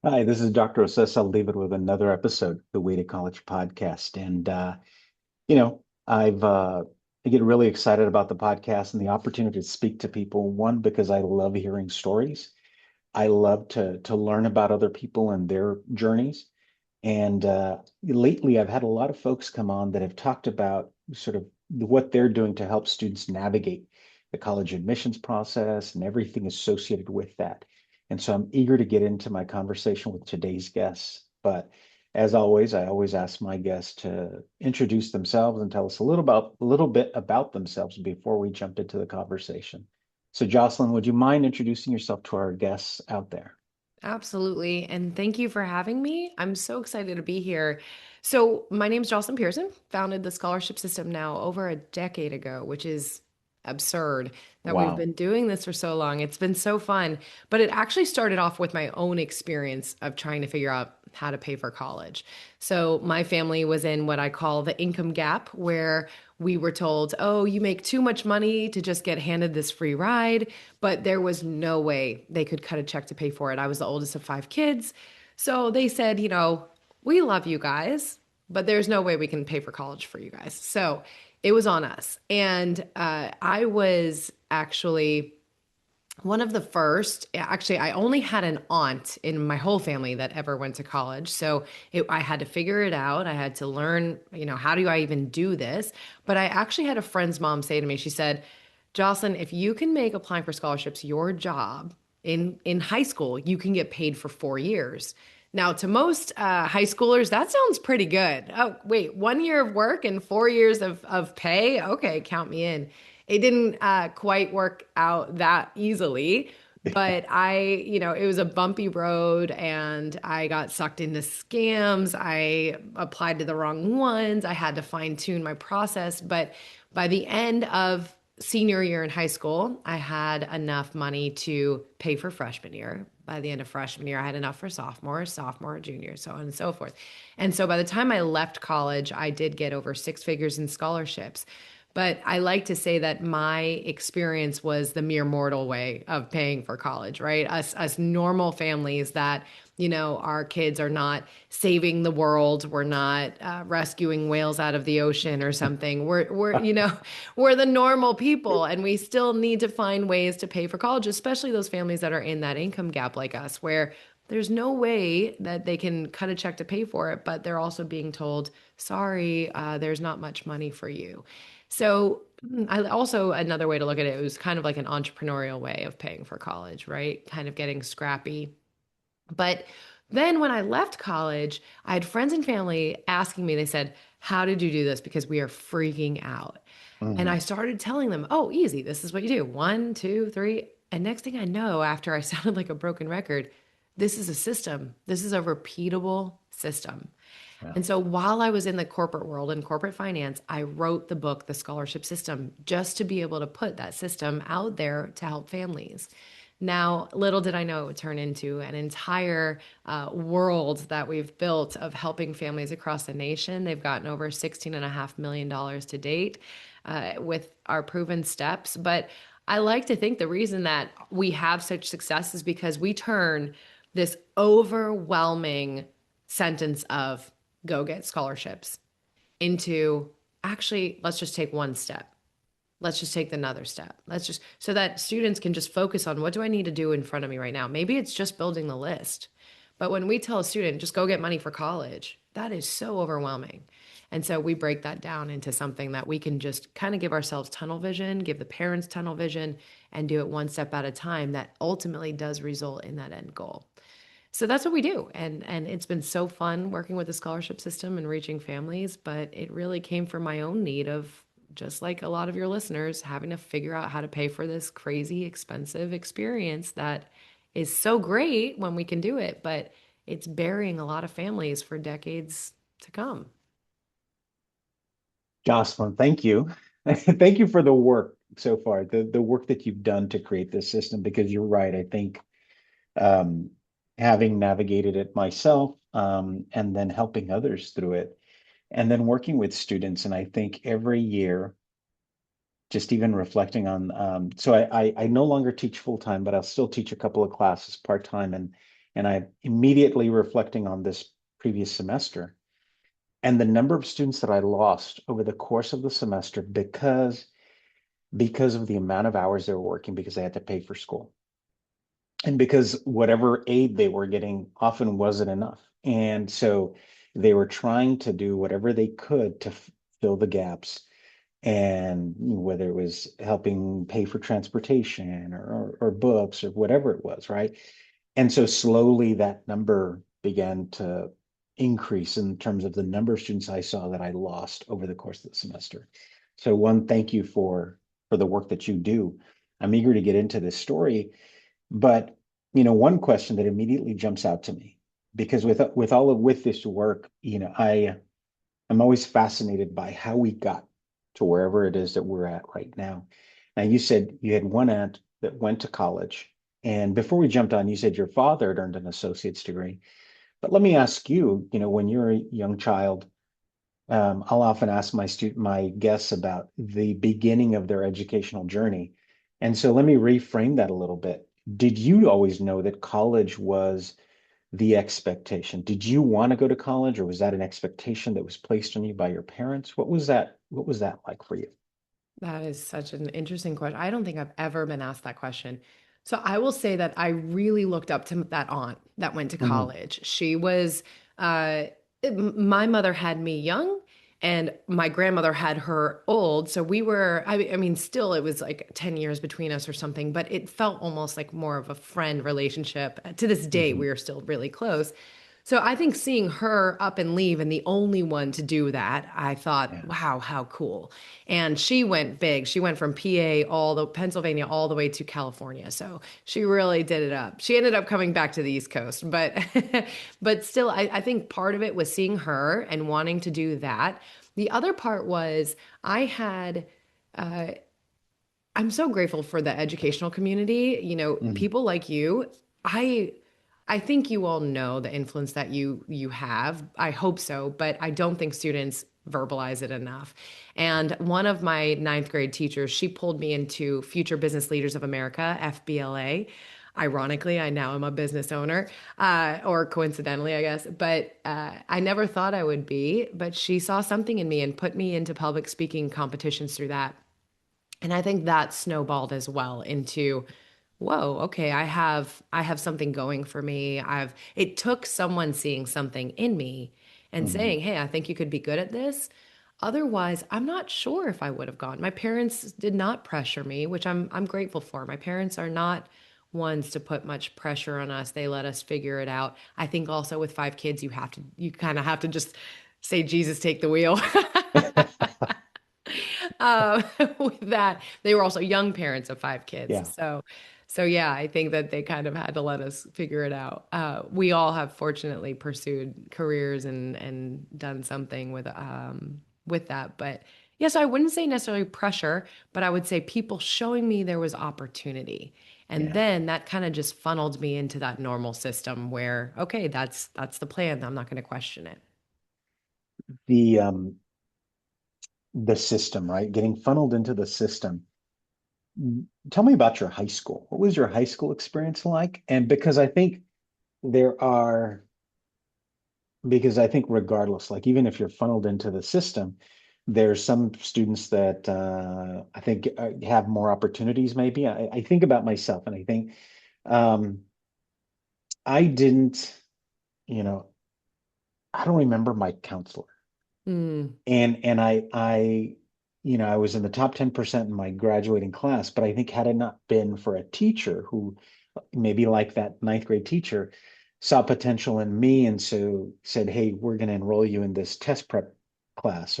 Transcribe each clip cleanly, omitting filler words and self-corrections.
Hi, this is Dr. Saldivar with another episode of the Way to College podcast. I get really excited about the podcast and the opportunity to speak to people. One, because I love hearing stories. I love to learn about other people and their journeys. Lately, I've had a lot of folks come on that have talked about sort of what they're doing to help students navigate the college admissions process and everything associated with that. And so I'm eager to get into my conversation with today's guests. But as always, I always ask my guests to introduce themselves and tell us a little bit about themselves before we jump into the conversation. So, Jocelyn, would you mind introducing yourself to our guests out there? Absolutely. And thank you for having me. I'm so excited to be here. So, my name is Jocelyn Pearson, founded the scholarship system now over a decade ago, which is absurd that we've Wow. been doing this for so long. It's been so fun. But it actually started off with my own experience of trying to figure out how to pay for college. So, my family was in what I call the income gap, where we were told, oh, you make too much money to just get handed this free ride, but there was no way they could cut a check to pay for it. I was the oldest of five kids. So they said, we love you guys, but there's no way we can pay for college for you guys. So it was on us. And I was actually one of the first. Actually, I only had an aunt in my whole family that ever went to college. So I had to figure it out. I had to learn, how do I even do this? But I actually had a friend's mom say to me, she said, Jocelyn, if you can make applying for scholarships your job in high school, you can get paid for 4 years. Now, to most high schoolers, that sounds pretty good. Oh, wait, 1 year of work and 4 years of pay? Okay, count me in. It didn't quite work out that easily, but it was a bumpy road and I got sucked into scams. I applied to the wrong ones. I had to fine tune my process. But by the end of senior year in high school, I had enough money to pay for freshman year. By the end of freshman year, I had enough for sophomore, junior, so on and so forth. And so by the time I left college, I did get over six figures in scholarships. But I like to say that my experience was the mere mortal way of paying for college, right? Us normal families that, our kids are not saving the world. We're not rescuing whales out of the ocean or something. We're the normal people, and we still need to find ways to pay for college, especially those families that are in that income gap like us, where there's no way that they can cut a check to pay for it, but they're also being told, sorry, there's not much money for you. So I also, another way to look at it was kind of like an entrepreneurial way of paying for college, right? Kind of getting scrappy. But then when I left college, I had friends and family asking me, they said, how did you do this? Because we are freaking out. And I Mhm. started telling them, oh, easy. This is what you do. One, two, three. And next thing I know, after I sounded like a broken record, this is a system. This is a repeatable system. Yeah. And so while I was in the corporate world and corporate finance, I wrote the book, The Scholarship System, just to be able to put that system out there to help families. Now, little did I know it would turn into an entire world that we've built of helping families across the nation. They've gotten over $16.5 million to date with our proven steps. But I like to think the reason that we have such success is because we turn this overwhelming sentence of go get scholarships into actually, let's just take one step. Let's just take another step. Let's just so that students can just focus on what do I need to do in front of me right now. Maybe it's just building the list. But when we tell a student just go get money for college, that is so overwhelming. And so we break that down into something that we can just kind of give ourselves tunnel vision, give the parents tunnel vision, and do it one step at a time that ultimately does result in that end goal. So that's what we do. And it's been so fun working with the scholarship system and reaching families, but it really came from my own need of just like a lot of your listeners having to figure out how to pay for this crazy expensive experience that is so great when we can do it, but it's burying a lot of families for decades to come. Jocelyn, thank you. Thank you for the work so far, the work that you've done to create this system, because you're right. I think um, having navigated it myself and then helping others through it, and then working with students, and I think every year, just even reflecting on, so I no longer teach full time, but I'll still teach a couple of classes part time, and And I immediately reflecting on this previous semester and the number of students that I lost over the course of the semester because of the amount of hours they were working because they had to pay for school and because whatever aid they were getting often wasn't enough. And so they were trying to do whatever they could to fill the gaps, and whether it was helping pay for transportation or books or whatever it was, right? And so slowly that number began to increase in terms of the number of students I saw that I lost over the course of the semester. So one, thank you for the work that you do. I'm eager to get into this story, but one question that immediately jumps out to me, because with this work, I'm always fascinated by how we got to wherever it is that we're at right now. Now, you said you had one aunt that went to college. And before we jumped on, you said your father had earned an associate's degree. But let me ask you, when you're a young child, I'll often ask my guests about the beginning of their educational journey. And so let me reframe that a little bit. Did you always know that college was the expectation? Did you want to go to college, or was that an expectation that was placed on you by your parents? What was that like for you? That is such an interesting question. I don't think I've ever been asked that question. So I will say that I really looked up to that aunt that went to Hmm. college. She was, uh, my mother had me young and my grandmother had her old. So we were, I mean, still it was like 10 years between us or something, but it felt almost like more of a friend relationship. To this day, Hmm. we are still really close. So I think seeing her up and leave and the only one to do that, I thought, Yeah. wow, how cool. And she went big. She went from PA all the Pennsylvania all the way to California. So she really did it up. She ended up coming back to the East Coast, but but still, I think part of it was seeing her and wanting to do that. The other part was I had I'm so grateful for the educational community. Hmm. People like you. I I think you all know the influence that you have. I hope so, but I don't think students verbalize it enough. And one of my ninth grade teachers, she pulled me into Future Business Leaders of America, FBLA. Ironically, I now am a business owner, or coincidentally, I guess. But I never thought I would be. But she saw something in me and put me into public speaking competitions through that. And I think that snowballed as well into, whoa, okay, I have something going for me. It took someone seeing something in me and Hmm. saying, "Hey, I think you could be good at this." Otherwise, I'm not sure if I would have gone. My parents did not pressure me, which I'm grateful for. My parents are not ones to put much pressure on us. They let us figure it out. I think also with five kids, you kind of have to just say, Jesus, take the wheel. um, with that, they were also young parents of five kids. Yeah. So yeah, I think that they kind of had to let us figure it out. We all have fortunately pursued careers and done something with that. But yes, I wouldn't say necessarily pressure, but I would say people showing me there was opportunity. And Yeah. then that kind of just funneled me into that normal system where, okay, that's the plan. I'm not going to question it. The system, right? Getting funneled into the system. Tell me about your high school. What was your high school experience like? And there are because I think regardless, like even if you're funneled into the system, there's some students that I think have more opportunities. Maybe I think about myself, and I think um, I didn't, you know, I don't remember my counselor, Mm, and I was in the top 10% in my graduating class, but I think had it not been for a teacher who maybe like that ninth grade teacher saw potential in me and so said, hey, we're going to enroll you in this test prep class,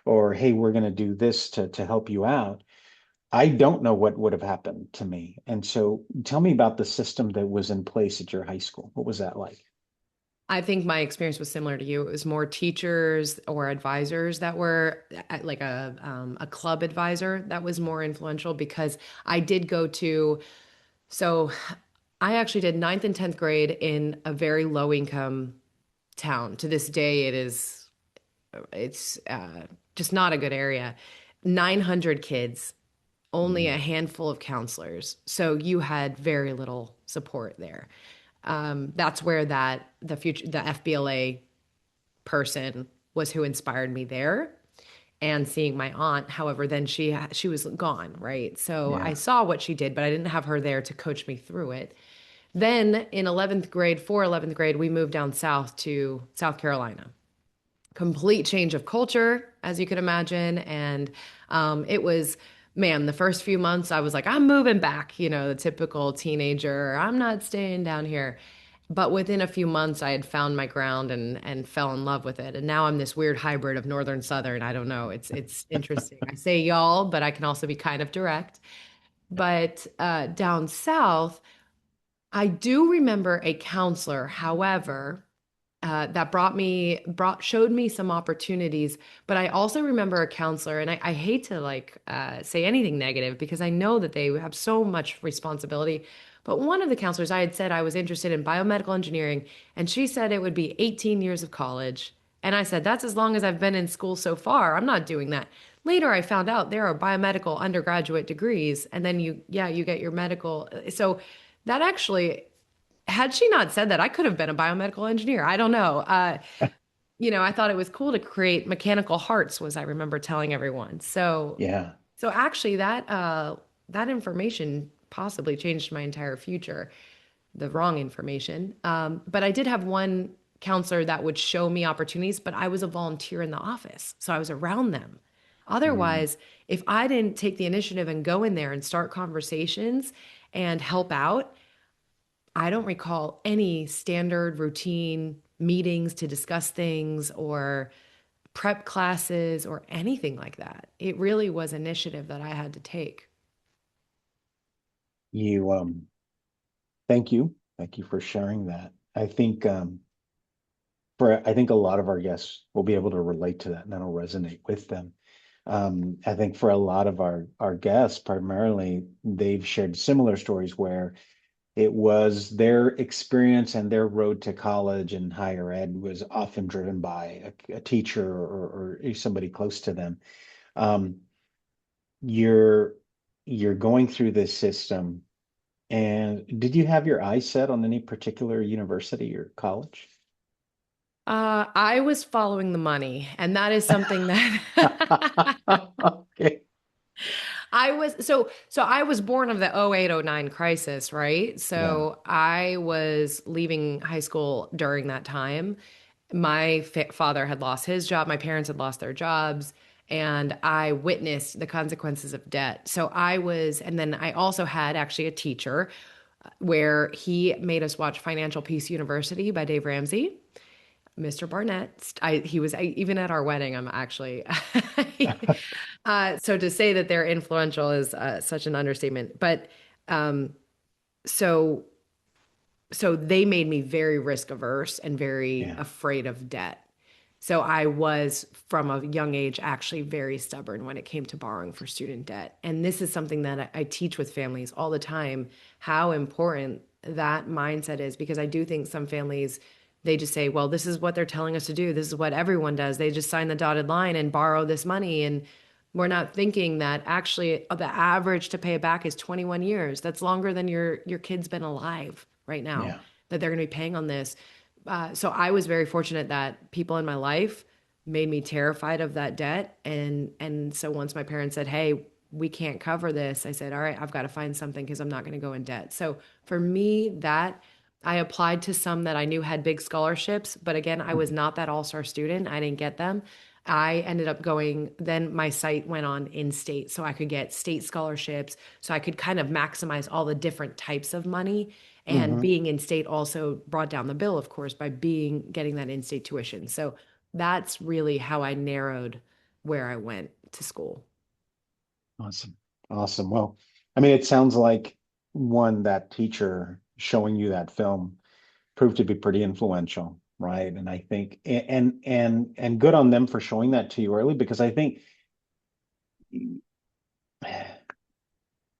or hey, we're going to do this to help you out. I don't know what would have happened to me. And so tell me about the system that was in place at your high school. What was that like? I think my experience was similar to you. It was more teachers or advisors that were like a club advisor that was more influential because I did go to, so I actually did ninth and 10th grade in a very low income town. To this day, it's just not a good area. 900 kids, only Mm. a handful of counselors. So you had very little support there. That's where the FBLA person was who inspired me there. And seeing my aunt, however, then she was gone, right? So I Yeah. saw what she did, but I didn't have her there to coach me through it. Then in 11th grade, for 11th grade, we moved down south to South Carolina. Complete change of culture, as you can imagine. And it was, man, the first few months I was like, I'm moving back, the typical teenager, I'm not staying down here. But within a few months, I had found my ground and fell in love with it. And now I'm this weird hybrid of Northern Southern. I don't know. It's interesting. I say y'all, but I can also be kind of direct. But down south, I do remember a counselor, however, that showed me some opportunities. But I also remember a counselor, and I hate to say anything negative because I know that they have so much responsibility. But one of the counselors, I had said I was interested in biomedical engineering, and she said it would be 18 years of college. And I said, that's as long as I've been in school so far. I'm not doing that. Later, I found out there are biomedical undergraduate degrees, and then you get your medical. So that actually, had she not said that, I could have been a biomedical engineer. I don't know. I thought it was cool to create mechanical hearts, was I remember telling everyone. Yeah. So actually, that information possibly changed my entire future. The wrong information. But I did have one counselor that would show me opportunities, but I was a volunteer in the office, so I was around them. Mm. Otherwise, if I didn't take the initiative and go in there and start conversations and help out, I don't recall any standard routine meetings to discuss things or prep classes or anything like that. It really was initiative that I had to take. You thank you. Thank you for sharing that. I think a lot of our guests will be able to relate to that and that'll resonate with them. I think for a lot of our guests, primarily, they've shared similar stories where it was their experience and their road to college and higher ed was often driven by a teacher or somebody close to them. Um, you're you're going through this system, and did you have your eyes set on any particular university or college? I was following the money, and that is something that Okay. I was born of the 0809 crisis, right? Yeah. So I was leaving high school during that time. My father had lost his job, my parents had lost their jobs, and I witnessed the consequences of debt. And then I also had actually a teacher where he made us watch Financial Peace University by Dave Ramsey. Mr. Barnett. He was even at our wedding. I'm actually, so to say that they're influential is such an understatement. But um, so so they made me very risk averse and very Yeah. afraid of debt. So I was from a young age actually very stubborn when it came to borrowing for student debt. And this is something that I teach with families all the time, how important that mindset is, because I do think some families, they just say, well, this is what they're telling us to do. This is what everyone does. They just sign the dotted line and borrow this money. And we're not thinking that actually the average to pay it back is 21 years. That's longer than your kid's been alive right now, Yeah. that they're going to be paying on this. So I was very fortunate that people in my life made me terrified of that debt. And so once my parents said, "Hey, we can't cover this," I said, "All right, I've got to find something because I'm not going to go in debt." So for me, that I applied to some that I knew had big scholarships, but again, I was not that all-star student. I didn't get them. I ended up going, then my site went on in state, so I could get state scholarships, so I could kind of maximize all the different types of money. And Hmm. being in state also brought down the bill, of course, by getting that in-state tuition. So that's really how I narrowed where I went to school. Awesome. Awesome. Well, I mean, it sounds like that teacher showing you that film proved to be pretty influential, right? And I think and good on them for showing that to you early because I think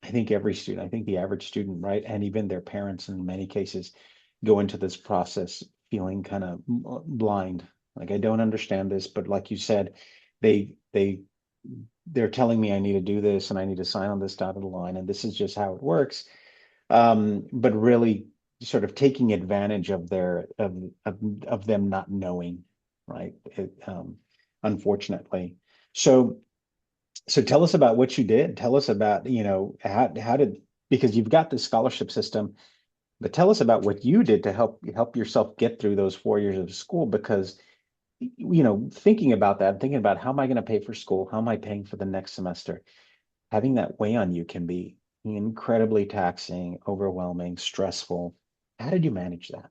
the average student, right, and even their parents in many cases go into this process feeling kind of blind. Like I don't understand this, but like you said, they they they're telling me I need to do this and I need to sign on this dotted line and this is just how it works. But really sort of taking advantage of of them not knowing, right? Unfortunately. So so tell us about what you did. Tell us about, how did, because you've got this scholarship system, but tell us about what you did to help yourself get through those 4 years of school, because thinking about that, thinking about how am I going to pay for school? How am I paying for the next semester? Having that weigh on you can be incredibly taxing, overwhelming, stressful. How did you manage that?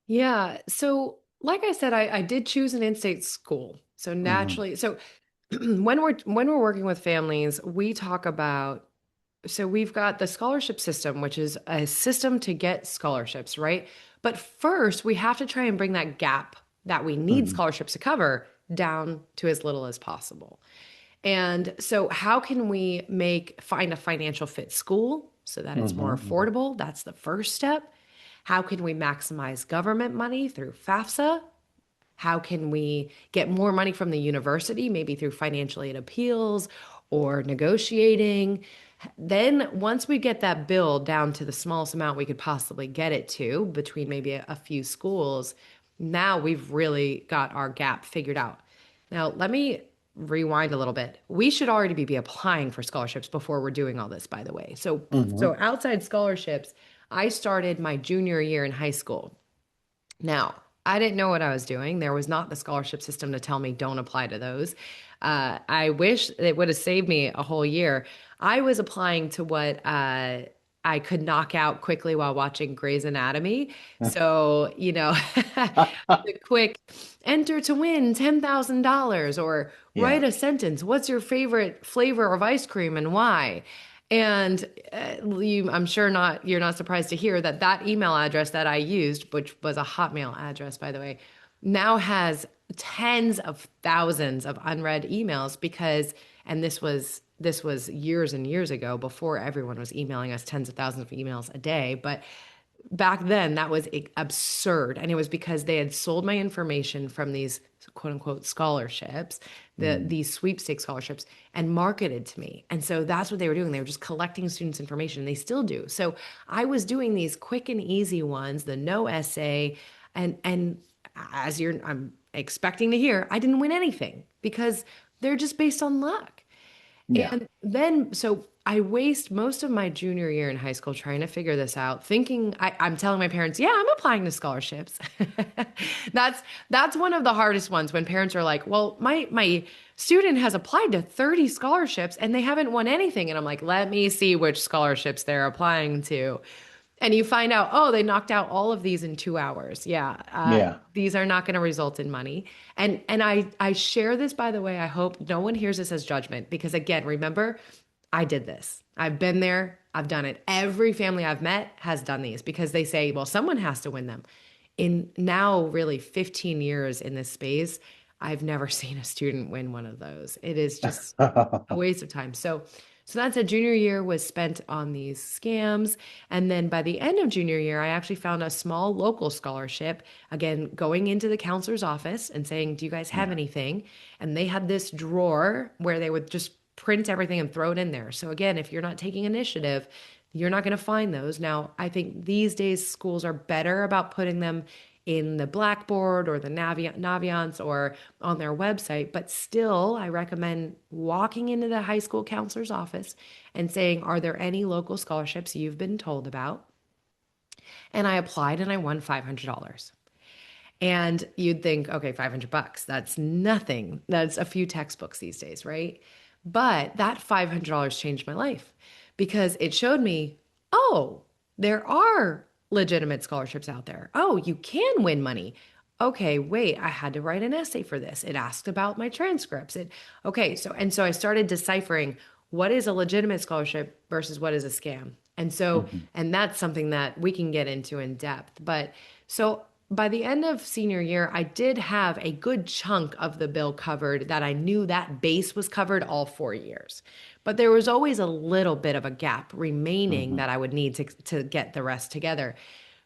Yeah. So, like I said, I did choose an in-state school. So Hmm. naturally, so when we're working with families, we talk about so we've got the scholarship system, which is a system to get scholarships, right? But first, we have to try and bring that gap that we need Hmm. scholarships to cover down to as little as possible. And so, how can we find a financial fit school so that it's more Hmm. affordable? That's the first step. How can we maximize government money through FAFSA? How can we get more money from the university, maybe through financial aid appeals or negotiating? Then, once we get that bill down to the smallest amount we could possibly get it to between maybe a few schools, now we've really got our gap figured out. Now, let me rewind a little bit. We should already be applying for scholarships before we're doing all this, by the way. So Hmm. outside scholarships, I started my junior year in high school. Now, I didn't know what I was doing. There was not the scholarship system to tell me don't apply to those. I wish it would have saved me a whole year. I was applying to what I could knock out quickly while watching Grey's Anatomy. So, the quick enter to win $10,000 or Yeah. write a sentence. What's your favorite flavor of ice cream and why? And I'm sure you're not surprised to hear that that email address that I used, which was a Hotmail address, by the way, now has tens of thousands of unread emails and this was years and years ago before everyone was emailing us tens of thousands of emails a day. But back then that was absurd, and it was because they had sold my information from these quote unquote scholarships, Mm. these sweepstakes scholarships, and marketed to me. And so that's what they were doing. They were just collecting students information, and they still do. So I was doing these quick and easy ones, the no essay, and as I'm expecting to hear, I didn't win anything because they're just based on luck. Yeah. And then, so I waste most of my junior year in high school trying to figure this out, thinking I'm telling my parents, yeah, I'm applying to scholarships. That's one of the hardest ones when parents are like, well, my student has applied to 30 scholarships and they haven't won anything. And I'm like, let me see which scholarships they're applying to. And you find out, oh, they knocked out all of these in 2 hours. Yeah, Yeah. these are not going to result in money. And I share this, by the way. I hope no one hears this as judgment because again, remember, I did this. I've been there. I've done it. Every family I've met has done these because they say, well, someone has to win them. In now really 15 years in this space, I've never seen a student win one of those. It is just a waste of time. So that's a junior year was spent on these scams. And then by the end of junior year, I actually found a small local scholarship, again, going into the counselor's office and saying, do you guys have Yeah. anything? And they had this drawer where they would just print everything and throw it in there. So again, if you're not taking initiative, you're not going to find those. Now, I think these days schools are better about putting them in the Blackboard or the Naviance or on their website. But still, I recommend walking into the high school counselor's office and saying, are there any local scholarships you've been told about? And I applied and I won $500. And you'd think, okay, $500, that's nothing. That's a few textbooks these days, right? But that $500 changed my life because it showed me, oh, there are legitimate scholarships out there. Oh, you can win money. Okay, wait, I had to write an essay for this. It asked about my transcripts. So I started deciphering what is a legitimate scholarship versus what is a scam. Mhm. And that's something that we can get into in depth. But so by the end of senior year, I did have a good chunk of the bill covered that I knew that base was covered all 4 years. But there was always a little bit of a gap remaining Mhm. that I would need to get the rest together.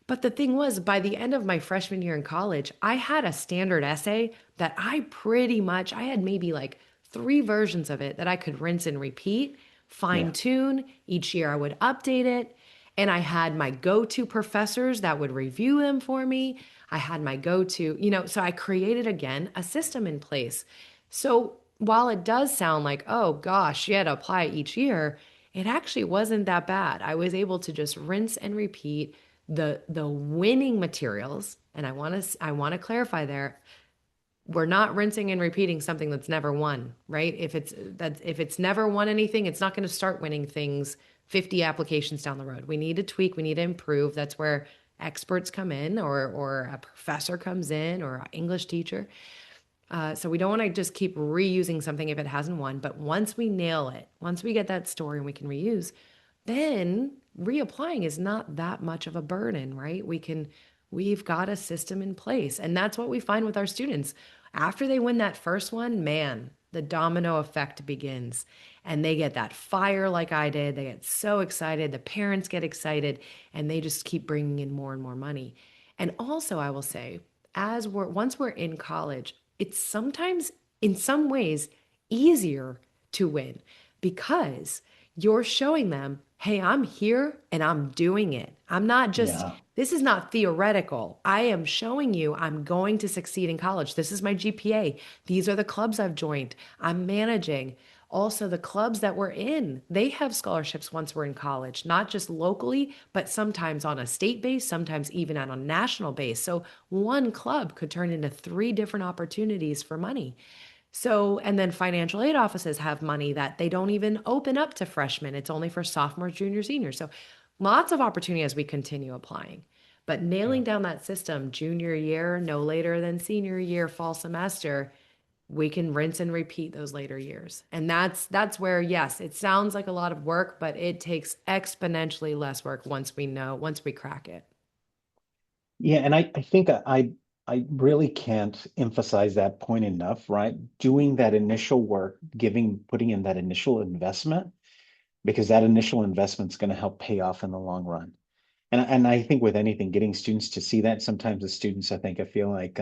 But the thing was, by the end of my freshman year in college, I had a standard essay that I had maybe like three versions of it that I could rinse and repeat, fine Yeah. tune. Each year I would update it. And I had my go-to professors that would review them for me. I had my go-to, so I created again a system in place. So while it does sound like, oh gosh, you had to apply it each year, it actually wasn't that bad. I was able to just rinse and repeat the winning materials. And I want to clarify there, we're not rinsing and repeating something that's never won, right? If it's never won anything, it's not going to start winning things 50 applications down the road. We need to tweak, we need to improve. That's where experts come in, or a professor comes in, or an English teacher. So we don't want to just keep reusing something if it hasn't won. But once we nail it, once we get that story and we can reuse, then reapplying is not that much of a burden, right? We've got a system in place. And that's what we find with our students. After they win that first one, man, the domino effect begins. And they get that fire like I did. They get so excited. The parents get excited, and they just keep bringing in more and more money. And also, I will say, once we're in college, it's sometimes in some ways easier to win because you're showing them, hey, I'm here and I'm doing it. I'm not just, Yeah. this is not theoretical. I am showing you I'm going to succeed in college. This is my GPA. These are the clubs I've joined. I'm managing. Also, the clubs that we're in, they have scholarships once we're in college, not just locally, but sometimes on a state base, sometimes even on a national base. So one club could turn into three different opportunities for money. So, and then financial aid offices have money that they don't even open up to freshmen. It's only for sophomores, juniors, seniors. So, lots of opportunity as we continue applying. But Yeah. nailing down that system, junior year, no later than senior year, fall semester, we can rinse and repeat those later years. And that's where, yes, it sounds like a lot of work, but it takes exponentially less work once we crack it. Yeah, and I think I really can't emphasize that point enough, right? Doing that initial work, putting in that initial investment, because that initial investment is going to help pay off in the long run. And I think with anything, getting students to see that, sometimes the students, I feel like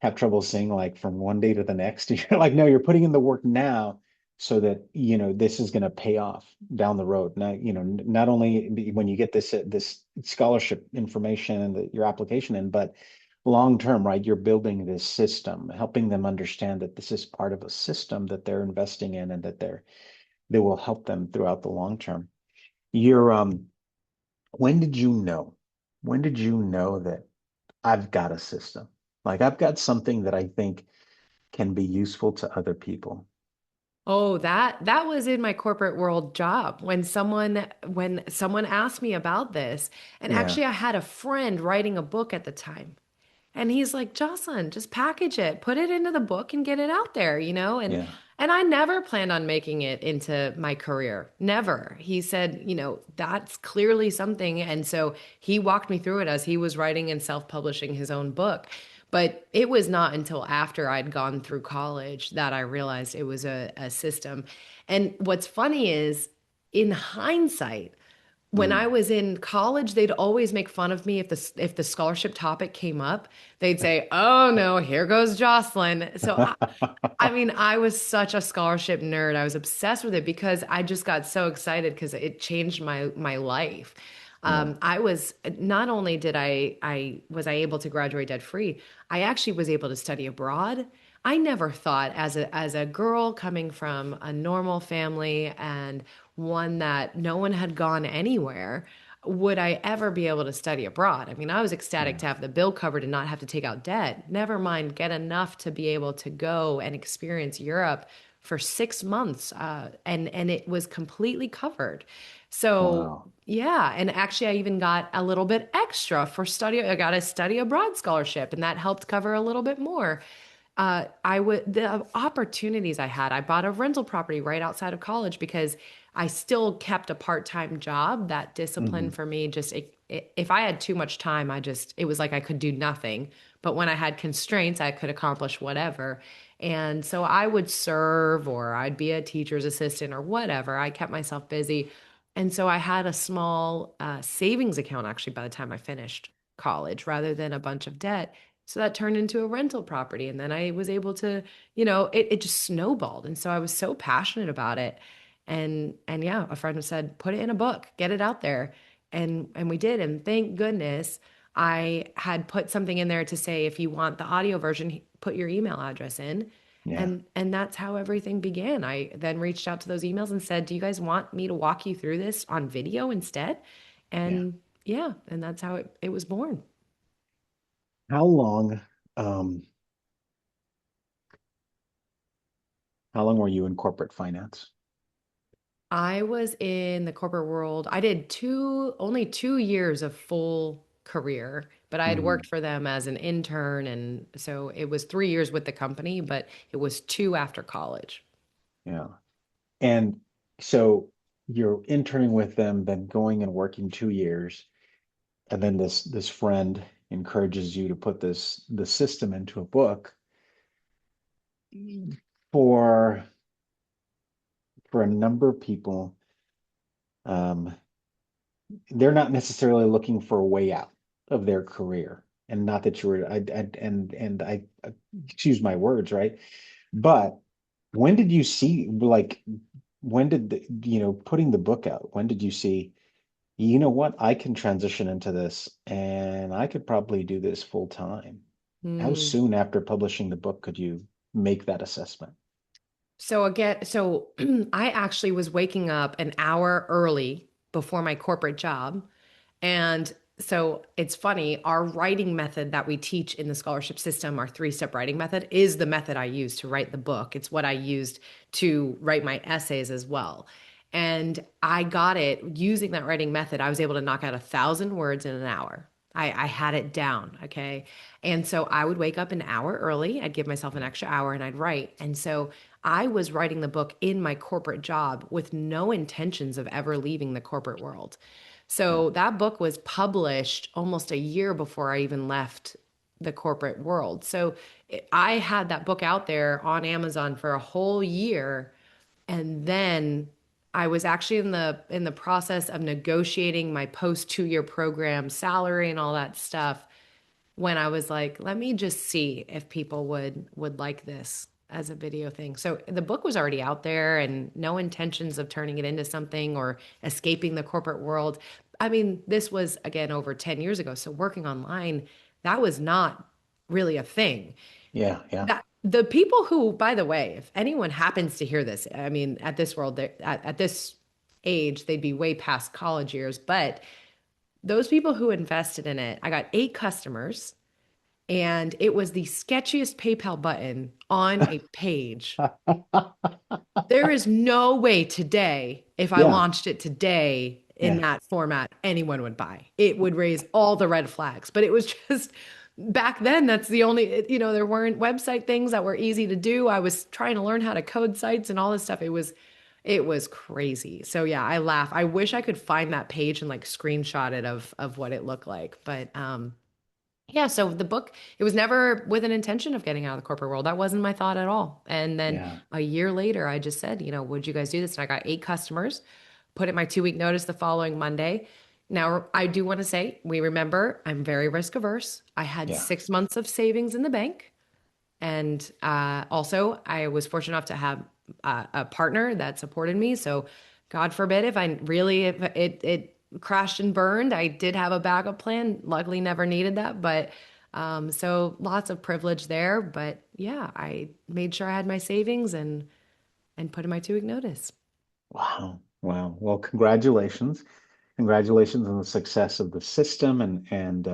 have trouble seeing like from one day to the next. You're like, no, you're putting in the work now so that, this is going to pay off down the road. Now, not only when you get this scholarship information and your application in, but long term, right? You're building this system, helping them understand that this is part of a system that they're investing in and that they will help them throughout the long term. You're when did you know? When did you know that I've got a system? Like I've got something that I think can be useful to other people. Oh, that was in my corporate world job when someone asked me about this. And Yeah, actually I had a friend writing a book at the time. And he's like, Jocelyn, just package it, put it into the book and get it out there, you know? yeah, And I never planned on making it into my career. Never. He said, that's clearly something. And so he walked me through it as he was writing and self-publishing his own book. But it was not until after I'd gone through college that I realized it was a system. And what's funny is, in hindsight, when I mm. was in college, they'd always make fun of me if the scholarship topic came up. They'd say, "Oh no, here goes Jocelyn." So I mean, I was such a scholarship nerd. I was obsessed with it because I just got so excited because it changed my life. Yeah, I was not only did I was I able to graduate debt free, I actually was able to study abroad. I never thought as a girl coming from a normal family and one that no one had gone anywhere, would I ever be able to study abroad? I mean, I was ecstatic yeah, to have the bill covered and not have to take out debt. Never mind, get enough to be able to go and experience Europe for 6 months, and it was completely covered. So wow, yeah, and actually, I even got a little bit extra for study. I got a study abroad scholarship, and that helped cover a little bit more. The opportunities I had. I bought a rental property right outside of college because I still kept a part-time job. That discipline hmm, for me, just if I had too much time, it was like I could do nothing. But when I had constraints, I could accomplish whatever. And so I would serve, or I'd be a teacher's assistant or whatever. I kept myself busy. And so I had a small savings account actually by the time I finished college rather than a bunch of debt. So that turned into a rental property. And then I was able to, it just snowballed. And so I was so passionate about it. And yeah, a friend said, put it in a book, get it out there. And we did, and thank goodness I had put something in there to say if you want the audio version, put your email address in. Yeah. And that's how everything began. I then reached out to those emails and said, "Do you guys want me to walk you through this on video instead?" Yeah. And yeah, and that's how it was born. How long, um, how long were you in corporate finance? I was in the corporate world. I did only 2 years of full career, but I had Mhm. worked for them as an intern. And so it was 3 years with the company, but it was two after college. Yeah. And so you're interning with them, then going and working 2 years, and then this friend encourages you to put the system into a book for for a number of people. Um, they're not necessarily looking for a way out of their career, and not that you were, I choose my words, right? But when did you see, like, when did putting the book out, when did you see, you know what, I can transition into this and I could probably do this full time? How Hmm. soon after publishing the book could you make that assessment? So I actually was waking up an hour early before my corporate job. And so it's funny, our writing method that we teach in the scholarship system, our 3-step writing method, is the method I used to write the book. It's what I used to write my essays as well. And I got it using that writing method. I was able to knock out 1,000 words in an hour. I had it down. Okay. And so I would wake up an hour early. I'd give myself an extra hour and I'd write. And so I was writing the book in my corporate job with no intentions of ever leaving the corporate world. Yeah, So that book was published almost a year before I even left the corporate world. So I had that book out there on Amazon for a whole year, and then I was actually in the process of negotiating my post 2-year program salary and all that stuff when I was like, let me just see if people would like this as a video thing. So the book was already out there and no intentions of turning it into something or escaping the corporate world. I mean, this was again over 10 years ago. So working online, that was not really a thing. yeah, yeah, That the people who, by the way, if anyone happens to hear this, I mean, at this world, at this age, they'd be way past college years, but those people who invested in it, I got 8 customers and it was the sketchiest PayPal button on a page. There is no way today, if I yeah, launched it today in yeah, that format, anyone would buy. It would raise all the red flags. But it was just back then, that's the only, there weren't website things that were easy to do. I was trying to learn how to code sites and all this stuff. It was crazy. So yeah, I laugh. I wish I could find that page and like screenshot it of what it looked like. But yeah, so the book, it was never with an intention of getting out of the corporate world. That wasn't my thought at all. And then yeah, a year later, I just said, would you guys do this? And I got 8 customers, put in my 2-week notice the following Monday. Now, I do want to say, we remember I'm very risk averse. I had yeah. 6 months of savings in the bank. And also, I was fortunate enough to have a partner that supported me. So, God forbid if I really if it crashed and burned, I did have a backup plan. Luckily, never needed that. But so lots of privilege there. But yeah, I made sure I had my savings and put in my 2-week notice. Wow, wow. Well, congratulations. Congratulations on the success of the system and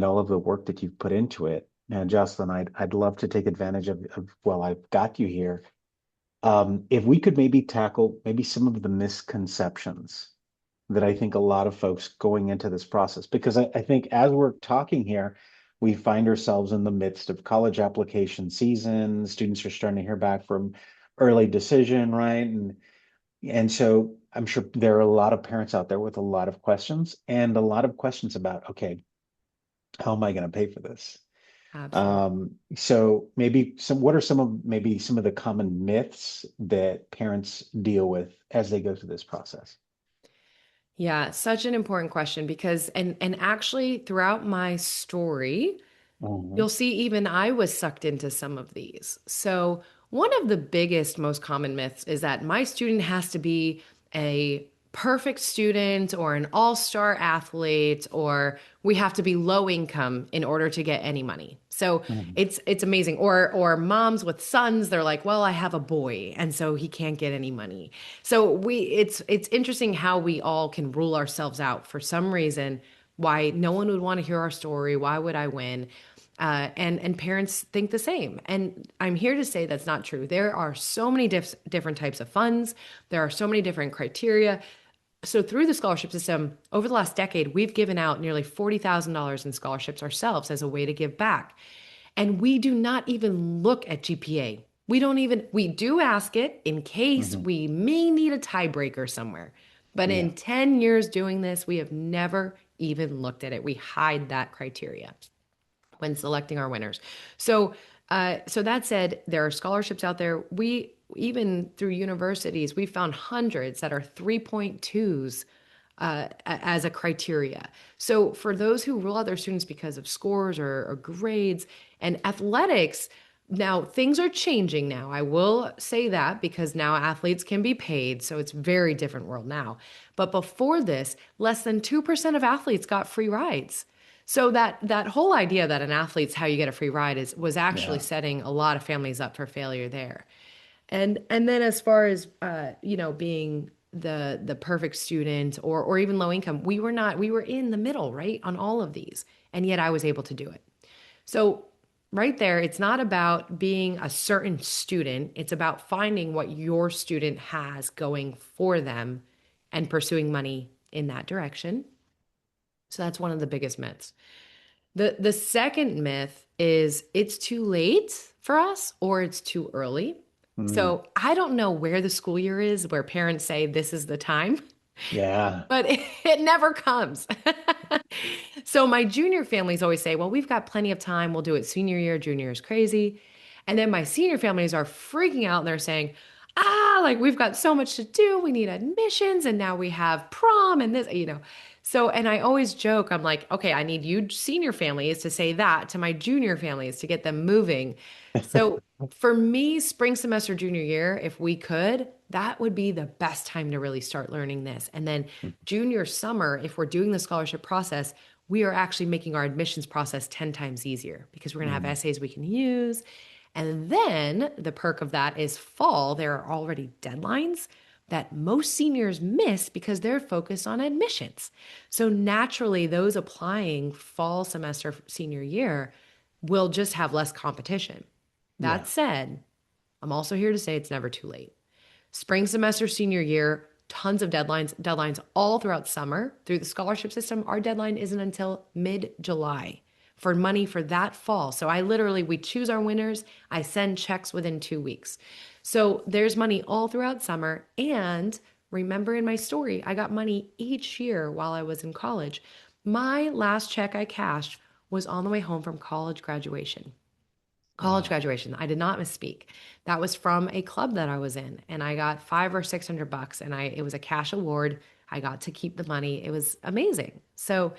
all of the work that you've put into it. Now, Jocelyn, I'd love to take advantage of well, I've got you here. If we could maybe tackle maybe some of the misconceptions that I think a lot of folks going into this process, because I think as we're talking here, we find ourselves in the midst of college application season. Students are starting to hear back from early decision, right? And so I'm sure there are a lot of parents out there with a lot of questions and a lot of questions about, okay, how am I going to pay for this? Absolutely. So maybe what are some of the common myths that parents deal with as they go through this process? Yeah, such an important question because and actually throughout my story, Mhm. you'll see even I was sucked into some of these. So, one of the biggest, most common myths is that my student has to be a perfect student or an all-star athlete, or we have to be low income in order to get any money. So Mhm. it's amazing. Or moms with sons, they're like, well, I have a boy, and so he can't get any money. So it's interesting how we all can rule ourselves out for some reason, why no one would want to hear our story. Why would I win? And parents think the same. And I'm here to say that's not true. There are so many different types of funds. There are so many different criteria. So through the scholarship system, over the last decade, we've given out nearly $40,000 in scholarships ourselves as a way to give back. And we do not even look at GPA. We do ask it in case Mhm. we may need a tiebreaker somewhere. But Yeah. in 10 years doing this, we have never even looked at it. We hide that criteria when selecting our winners. So that said, there are scholarships out there. We even through universities, we found hundreds that are 3.2s as a criteria. So for those who rule out their students because of scores or grades and athletics, now things are changing now. I will say that because now athletes can be paid, so it's very different world now. But before this, less than 2% of athletes got free rides. So that whole idea that an athlete's how you get a free ride is was actually Yeah. setting a lot of families up for failure there. And then as far as being the perfect student or even low income, we were not, we were in the middle, right, on all of these. And yet I was able to do it. So right there, it's not about being a certain student, it's about finding what your student has going for them and pursuing money in that direction. So that's one of the biggest myths. The second myth is it's too late for us or it's too early. Mm. So I don't know where the school year is where parents say this is the time, Yeah. but it never comes. So my junior families always say, well, we've got plenty of time. We'll do it senior year. Junior is crazy. And then my senior families are freaking out and they're saying, like we've got so much to do. We need admissions and now we have prom and this. So, and I always joke, I'm like, okay, I need you senior families to say that to my junior families to get them moving. So for me, spring semester junior year, if we could, that would be the best time to really start learning this. And then junior summer, if we're doing the scholarship process, we are actually making our admissions process 10 times easier because we're going to have Mm. essays we can use. And then the perk of that is fall, there are already deadlines that most seniors miss because they're focused on admissions. So naturally, those applying fall semester senior year will just have less competition. That Yeah. said, I'm also here to say it's never too late. Spring semester senior year, tons of deadlines all throughout summer. Through the scholarship system, our deadline isn't until mid-July for money for that fall. So we choose our winners. I send checks within 2 weeks. So there's money all throughout summer. And remember in my story, I got money each year while I was in college. My last check I cashed was on the way home from college graduation. College Wow. graduation. I did not misspeak. That was from a club that I was in, and I got 500 or 600 bucks, and it was a cash award. I got to keep the money. It was amazing. So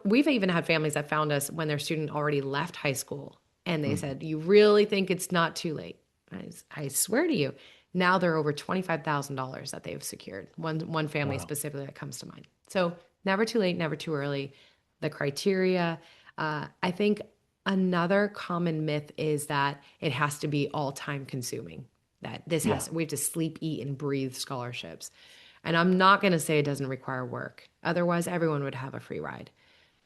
we've even had families that found us when their student already left high school, and they Mm. said, "You really think it's not too late?" I swear to you, now they're over $25,000 that they've secured. One family Wow. specifically that comes to mind. So never too late, never too early. The criteria. I think another common myth is that it has to be all time consuming. That Yeah. we have to sleep, eat, and breathe scholarships. And I'm not going to say it doesn't require work. Otherwise, everyone would have a free ride.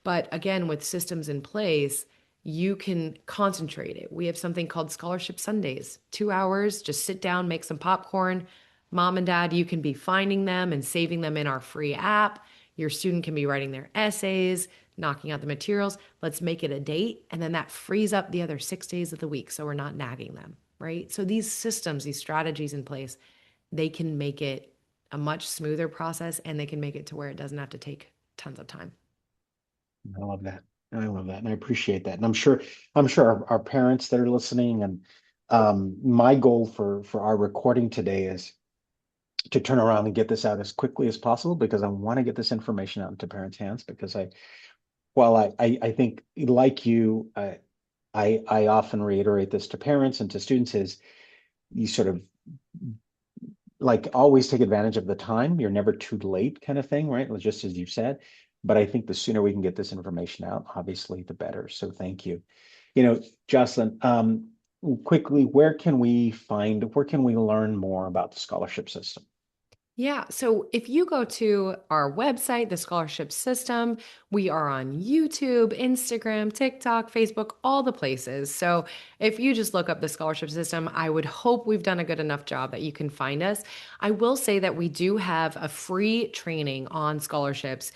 But again, with systems in place, you can concentrate it. We have something called Scholarship Sundays 2 hours, just sit down, make some popcorn. Mom and dad, you can be finding them and saving them in our free app. Your student can be writing their essays, knocking out the materials. Let's make it a date. And then that frees up the other 6 days of the week. So we're not nagging them, right? So these systems, these strategies in place, they can make it a much smoother process and they can make it to where it doesn't have to take tons of time. I love that. I love that. And I appreciate that. And I'm sure our parents that are listening and my goal for our recording today is to turn around and get this out as quickly as possible because I want to get this information out into parents' hands because I think like you, I often reiterate this to parents and to students is you sort of like always take advantage of the time. You're never too late kind of thing, right? Just as you said. But I think the sooner we can get this information out, obviously, the better. So thank you. Jocelyn, quickly, where can we learn more about the scholarship system? Yeah. So if you go to our website, the scholarship system, we are on YouTube, Instagram, TikTok, Facebook, all the places. So if you just look up the scholarship system, I would hope we've done a good enough job that you can find us. I will say that we do have a free training on scholarships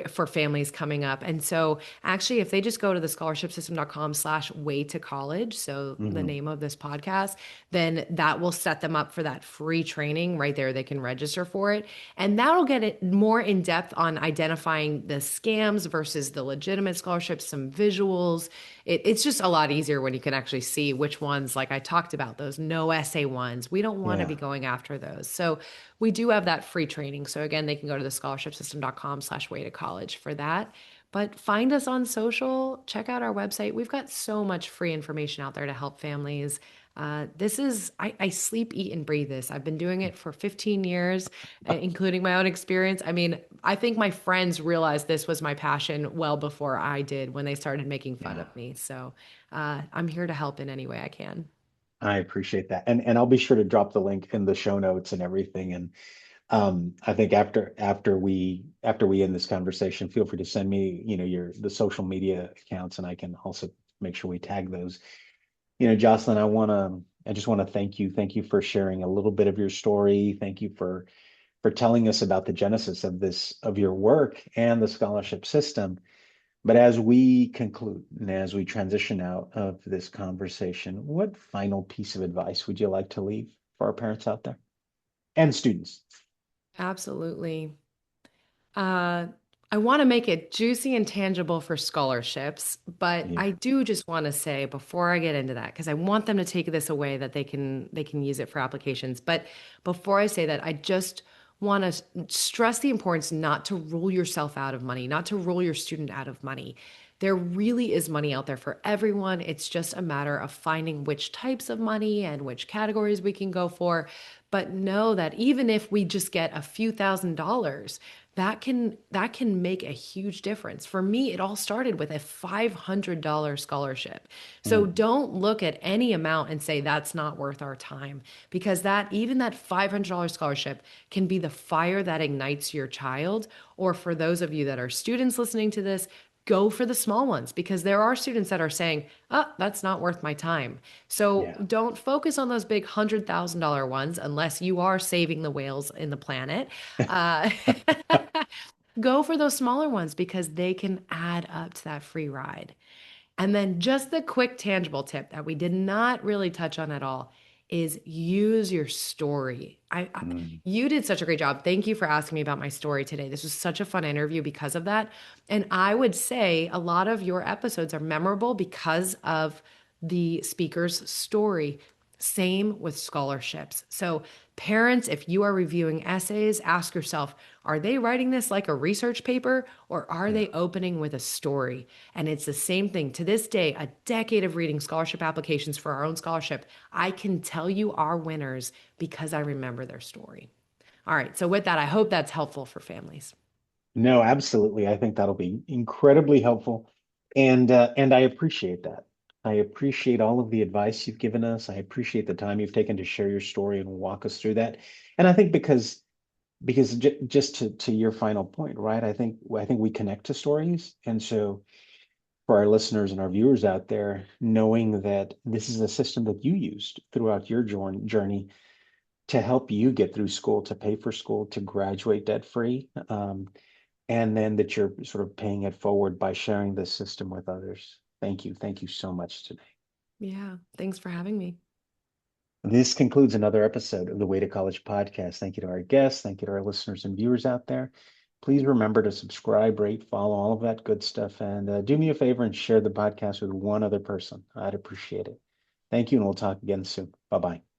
for families coming up. And so actually, if they just go to the scholarshipsystem.com/way to college, so the Hmm. name of this podcast, then that will set them up for that free training right there. They can register for it. And that'll get it more in depth on identifying the scams versus the legitimate scholarships, some visuals. It's just a lot easier when you can actually see which ones, like I talked about, those no essay ones. We don't want to be Yeah. going after those. So we do have that free training. So again, they can go to the scholarshipsystem.com/way to college for that. But find us on social, check out our website. We've got so much free information out there to help families. I sleep, eat, and breathe this. I've been doing it for 15 years, including my own experience. I mean, I think my friends realized this was my passion well before I did when they started making fun Yeah. of me. So I'm here to help in any way I can. I appreciate that. And I'll be sure to drop the link in the show notes and everything. And I think after we end this conversation, feel free to send me, the social media accounts, and I can also make sure we tag those. Jocelyn, I just want to thank you. Thank you for sharing a little bit of your story. Thank you for telling us about the genesis of your work and the scholarship system. But as we conclude and as we transition out of this conversation, what final piece of advice would you like to leave for our parents out there and students? Absolutely. Uh, I want to make it juicy and tangible for scholarships, but Yeah. I do just want to say before I get into that, because I want them to take this away that they can use it for applications. But before I say that, I just want to stress the importance not to rule yourself out of money, not to rule your student out of money. There really is money out there for everyone. It's just a matter of finding which types of money and which categories we can go for. But know that even if we just get a few $1,000s, that can make a huge difference. For me, it all started with a $500 scholarship. So Mm. don't look at any amount and say that's not worth our time, because that $500 scholarship can be the fire that ignites your child. Or for those of you that are students listening to this, go for the small ones, because there are students that are saying, oh, that's not worth my time. So Yeah. don't focus on those big $100,000 ones unless you are saving the whales in the planet. Uh, Go for those smaller ones because they can add up to that free ride. And then just the quick tangible tip that we did not really touch on at all is use your story. Mm. You did such a great job. Thank you for asking me about my story today. This was such a fun interview because of that. And I would say a lot of your episodes are memorable because of the speaker's story. Same with scholarships. So, parents, if you are reviewing essays, ask yourself, are they writing this like a research paper, or are Yeah. they opening with a story? And it's the same thing. To this day, a decade of reading scholarship applications for our own scholarship, I can tell you our winners because I remember their story. All right. So, with that, I hope that's helpful for families. No, absolutely. I think that'll be incredibly helpful. And I appreciate that. I appreciate all of the advice you've given us. I appreciate the time you've taken to share your story and walk us through that. And I think because just to your final point, right? I think we connect to stories. And so for our listeners and our viewers out there, knowing that this is a system that you used throughout your journey to help you get through school, to pay for school, to graduate debt free. And then that you're sort of paying it forward by sharing this system with others. Thank you. Thank you so much today. Yeah. Thanks for having me. This concludes another episode of the Way to College podcast. Thank you to our guests. Thank you to our listeners and viewers out there. Please remember to subscribe, rate, follow, all of that good stuff. And do me a favor and share the podcast with one other person. I'd appreciate it. Thank you, and we'll talk again soon. Bye bye.